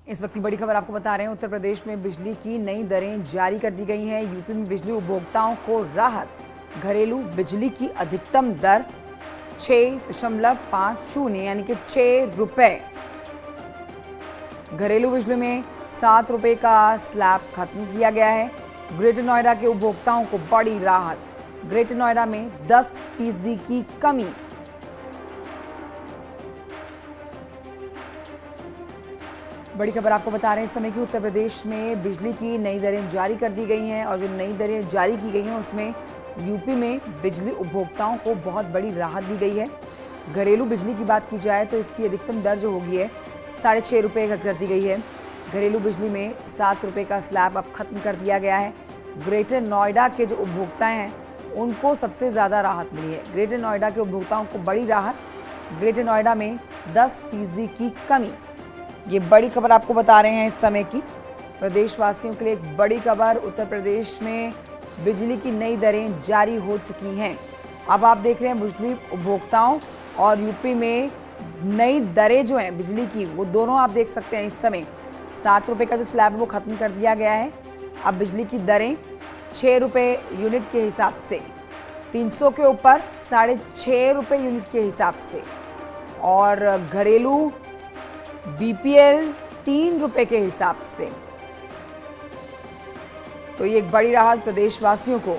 इस वक्त की बड़ी खबर आपको बता रहे हैं। उत्तर प्रदेश में बिजली की नई दरें जारी कर दी गई हैं। यूपी में बिजली उपभोक्ताओं को राहत। घरेलू बिजली की अधिकतम दर 6.50 यानी कि 6 रुपए। घरेलू बिजली में 7 रुपए का स्लैब खत्म किया गया है। ग्रेटर नोएडा के उपभोक्ताओं को बड़ी राहत। ग्रेटर नोएडा में 10% की कमी। बड़ी खबर आपको बता रहे हैं इस समय कि उत्तर प्रदेश में बिजली की नई दरें जारी कर दी गई हैं और जो नई दरें जारी की गई हैं उसमें यूपी में बिजली उपभोक्ताओं को बहुत बड़ी राहत दी गई है। घरेलू बिजली की बात की जाए तो इसकी अधिकतम दर जो होगी है 6.5 रुपये कर दी गई है। घरेलू बिजली में 7 रुपये का स्लैब अब खत्म कर दिया गया है। ग्रेटर नोएडा के जो उपभोक्ता हैं उनको सबसे ज़्यादा राहत मिली है। ग्रेटर नोएडा के उपभोक्ताओं को बड़ी राहत। ग्रेटर नोएडा में 10% की कमी। ये बड़ी खबर आपको बता रहे हैं इस समय की। प्रदेशवासियों के लिए एक बड़ी खबर। उत्तर प्रदेश में बिजली की नई दरें जारी हो चुकी हैं। अब आप देख रहे हैं बिजली उपभोक्ताओं और यूपी में नई दरें जो हैं बिजली की, वो दोनों आप देख सकते हैं इस समय। 7 रुपये का जो स्लैब है वो खत्म कर दिया गया है। अब बिजली की दरें 6 रुपये यूनिट के हिसाब से, 300 के ऊपर 6.5 रुपये यूनिट के हिसाब से, और घरेलू बीपीएल 3 रुपए के हिसाब से। तो ये एक बड़ी राहत प्रदेशवासियों को।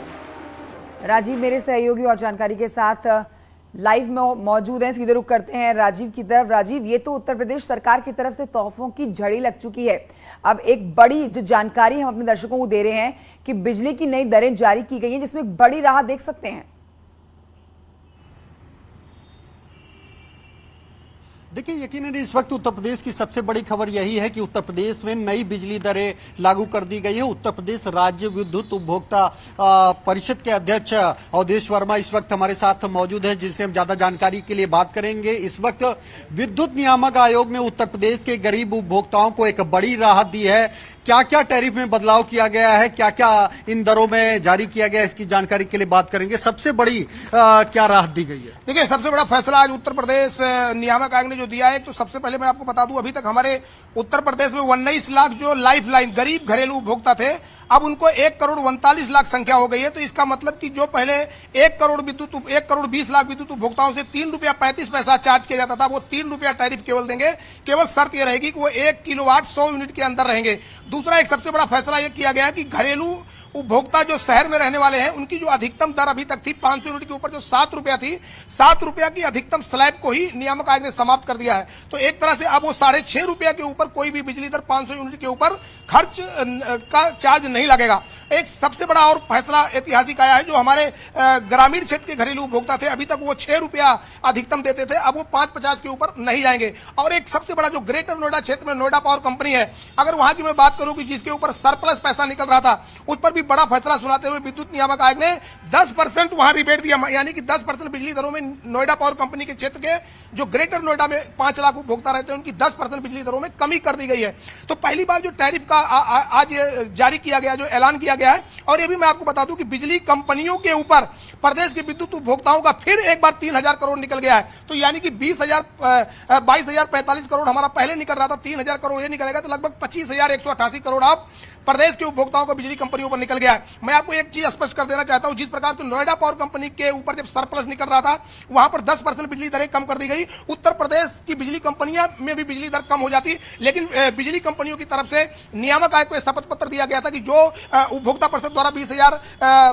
राजीव मेरे सहयोगी और जानकारी के साथ लाइव में मौजूद हैं। सीधे रुख करते हैं राजीव की तरफ। राजीव, ये तो उत्तर प्रदेश सरकार की तरफ से तोहफों की झड़ी लग चुकी है। अब एक बड़ी जो जानकारी हम अपने दर्शकों को दे रहे हैं कि बिजली की नई दरें जारी की गई हैं जिसमें एक बड़ी राहत देख सकते हैं। देखिए, यकीनन इस वक्त उत्तर प्रदेश की सबसे बड़ी खबर यही है कि उत्तर प्रदेश में नई बिजली दरें लागू कर दी गई है। उत्तर प्रदेश राज्य विद्युत उपभोक्ता परिषद के अध्यक्ष अवधेश वर्मा इस वक्त हमारे साथ मौजूद है, जिनसे हम ज्यादा जानकारी के लिए बात करेंगे। इस वक्त विद्युत नियामक आयोग ने उत्तर प्रदेश के गरीब उपभोक्ताओं को एक बड़ी राहत दी है। क्या क्या टैरिफ में बदलाव किया गया है, क्या क्या इन दरों में जारी किया गया है, इसकी जानकारी के लिए बात करेंगे। सबसे बड़ी क्या राहत दी गई है? देखिए, सबसे बड़ा फैसला आज उत्तर प्रदेश नियामक आयोग ने जो दिया है, तो सबसे पहले मैं आपको बता दूं, अभी तक हमारे उत्तर प्रदेश में 19 लाख जो लाइफ लाइन गरीब घरेलू उपभोक्ता थे, अब उनको 1,39,00,000 संख्या हो गई है। तो इसका मतलब कि जो पहले 1,20 लाख विद्युत उपभोक्ताओं से 3 रुपया 35 पैसा चार्ज किया जाता था, वो 3 रुपया टैरिफ केवल देंगे। केवल शर्त यह रहेगी कि वो 1 किलोवाट 100 यूनिट के अंदर रहेंगे। दूसरा एक सबसे बड़ा फैसला यह किया गया है कि घरेलू उपभोक्ता जो शहर में रहने वाले हैं उनकी जो अधिकतम दर अभी तक थी 500 यूनिट के ऊपर जो 7 रुपया थी, 7 रुपया की अधिकतम स्लैब को ही नियामक आयोग ने समाप्त कर दिया है। तो एक तरह से अब वो 6.5 रुपया के ऊपर कोई भी बिजली दर 500 यूनिट के ऊपर खर्च का चार्ज नहीं लगेगा। एक सबसे बड़ा और फैसला ऐतिहासिक आया है, जो हमारे ग्रामीण क्षेत्र के घरेलू उपभोक्ता थे, अभी तक वो 6 रुपया अधिकतम देते थे, अब वो 5.50 के ऊपर नहीं जाएंगे। और एक सबसे बड़ा जो ग्रेटर नोएडा क्षेत्र में नोएडा पावर कंपनी है, अगर वहां की मैं बात करूं कि जिसके ऊपर सरप्लस पैसा निकल रहा था, उस पर भी बड़ा फैसला सुनाते हुए विद्युत नियामक आयोग ने 10% वहां रिबेट दिया, यानी कि 10% बिजली दरों में नोएडा पावर कंपनी के क्षेत्र के जो ग्रेटर नोएडा में 5 लाख उपभोक्ता रहते हैं उनकी 10% बिजली दरों में कमी कर दी गई है। तो पहली बार जो टैरिफ का आज जारी किया गया, जो ऐलान किया गया है, और ये भी मैं आपको बता दूं कि बिजली कंपनियों के ऊपर प्रदेश के विद्युत उपभोक्ताओं का फिर एक बार 3,000 करोड़ निकल गया है। तो यानी कि 22,045 करोड़ हमारा पहले निकल रहा था, 3,000 करोड़ ये निकलेगा, तो लगभग 25,188 करोड़ आप प्रदेश के उपभोक्ताओं को बिजली कंपनियों पर निकल गया है। मैं आपको एक चीज स्पष्ट कर देना चाहता हूं, जिस प्रकार से नोएडा पावर कंपनी के ऊपर जब सरप्लस निकल रहा था, वहां पर 10% बिजली दरें कम कर दी गई। उत्तर प्रदेश की बिजली कंपनियां में भी बिजली दर कम हो जाती, लेकिन बिजली कंपनियों की तरफ से नियामक आयोग को शपथ पत्र दिया गया था कि जो उपभोक्ता परिषद द्वारा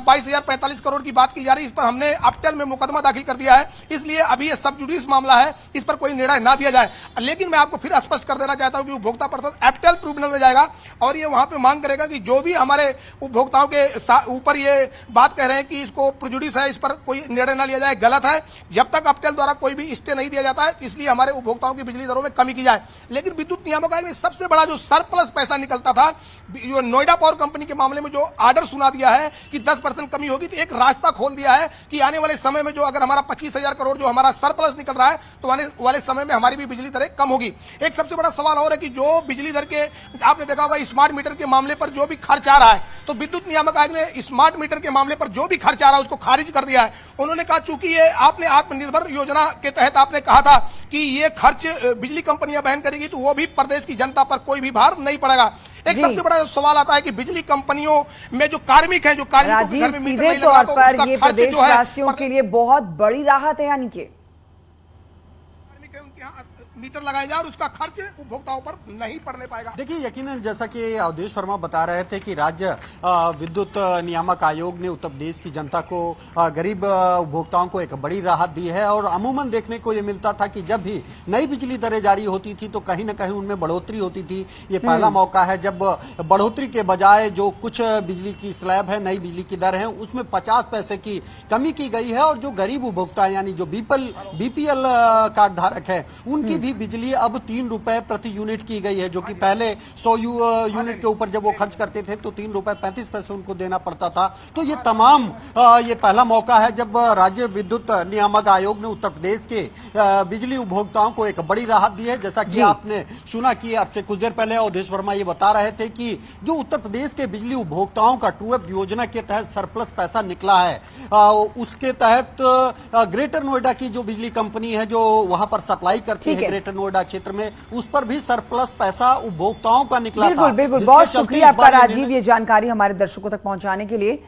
22,045 करोड़ की बात की जा रही है, इस पर हमने अपटेल में मुकदमा दाखिल कर दिया है। इसलिए अभी ये सब जुडिस मामला है, इस पर कोई निर्णय ना दिया जाए। लेकिन मैं आपको फिर स्पष्ट कर देना चाहता हूं कि उपभोक्ता परिषद अपटेल ट्रिब्यूनल में जाएगा और ये वहां पर मांग करेगा कि जो भी हमारे उपभोक्ताओं के ऊपर ये बात कह रहे हैं कि इसको प्रेजुडिस है, इस पर कोई निर्णय न लिया जाए, गलत है। जब तक अपटेल द्वारा कोई भी स्टे नहीं दिया जाता है, इसलिए हमारे उपभोक्ताओं की बिजली दरों में कमी की जाए। लेकिन विद्युत नियामक आयोग ने सबसे बड़ा जो सरप्लस पैसा निकलता था, जो नोएडा पावर कंपनी के मामले में जो आर्डर सुना दिया है कि 10% कमी होगी, तो एक रास्ता खोल दिया है कि आने वाले समय में जो अगर हमारा 25,000 करोड़ जो हमारा सरप्लस निकल रहा है, तो आने वाले समय में हमारी भी बिजली दरें कम होगी। एक सबसे बड़ा सवाल और है कि जो बिजली दर के आपने देखा होगा स्मार्ट मीटर के मामले मामले पर जो भी खर्च आ रहा है, तो विद्युत नियामक आयोग ने स्मार्ट मीटर के मामले पर जो भी खर्च आ रहा है उसको खारिज कर दिया है। उन्होंने कहा चूंकि ये आपने आत्मनिर्भर योजना के तहत आपने कहा था कि ये खर्च बिजली कंपनियां वहन करेगी, तो वो भी प्रदेश की जनता पर कोई भी भार नहीं पड़ेगा। एक सबसे बड़ा सवाल आता है कि बिजली कंपनियों में जो कार्मिक हैं, जो कार्मिकों के घर में मीटर नहीं लग रहा, तो पर ये उसका खर्च जो है प्रदेशवासियों के लिए बहुत बड़ी राहत है, यानी कि कार्मिक है उनके यहाँ मीटर लगाया जाए और उसका खर्च उपभोक्ताओं पर नहीं पड़ने पाएगा। देखिए, यकीनन जैसा कि अवधेश वर्मा बता रहे थे कि राज्य विद्युत नियामक आयोग ने उत्तर प्रदेश की जनता को, गरीब उपभोक्ताओं को एक बड़ी राहत दी है। और अमूमन देखने को ये मिलता था कि जब भी नई बिजली दरें जारी होती थी तो कहीं ना कहीं उनमें बढ़ोतरी होती थी। ये पहला मौका है जब बढ़ोतरी के बजाय जो कुछ बिजली की स्लैब है, नई बिजली की दर है, उसमें 50 पैसे की कमी की गई है। और जो गरीब उपभोक्ता यानी जो बीपीएल कार्ड धारक है, उनकी भी बिजली अब 3 रुपए प्रति यूनिट की गई है, जो कि पहले 100 यूनिट के ऊपर जब वो खर्च करते थे तो 3 रुपए 35 पैसे उनको देना पड़ता था। तो ये तमाम ये पहला मौका है जब राज्य विद्युत नियामक आयोग ने उत्तर प्रदेश के बिजली उपभोक्ताओं को एक बड़ी राहत दी है। जैसा कि आपने सुना कि अब से कुछ देर पहले अवधेश वर्मा ये बता रहे थे कि जो उत्तर प्रदेश के बिजली उपभोक्ताओं का ट्रू अप योजना के तहत सरप्लस पैसा निकला है, उसके तहत ग्रेटर नोएडा की जो बिजली कंपनी है जो वहां पर सप्लाई करती है ग्रेटर नोएडा क्षेत्र में, उस पर भी सरप्लस पैसा उपभोक्ताओं का निकला था। बिल्कुल, बहुत शुक्रिया आपका राजीव, ये जानकारी हमारे दर्शकों तक पहुंचाने के लिए।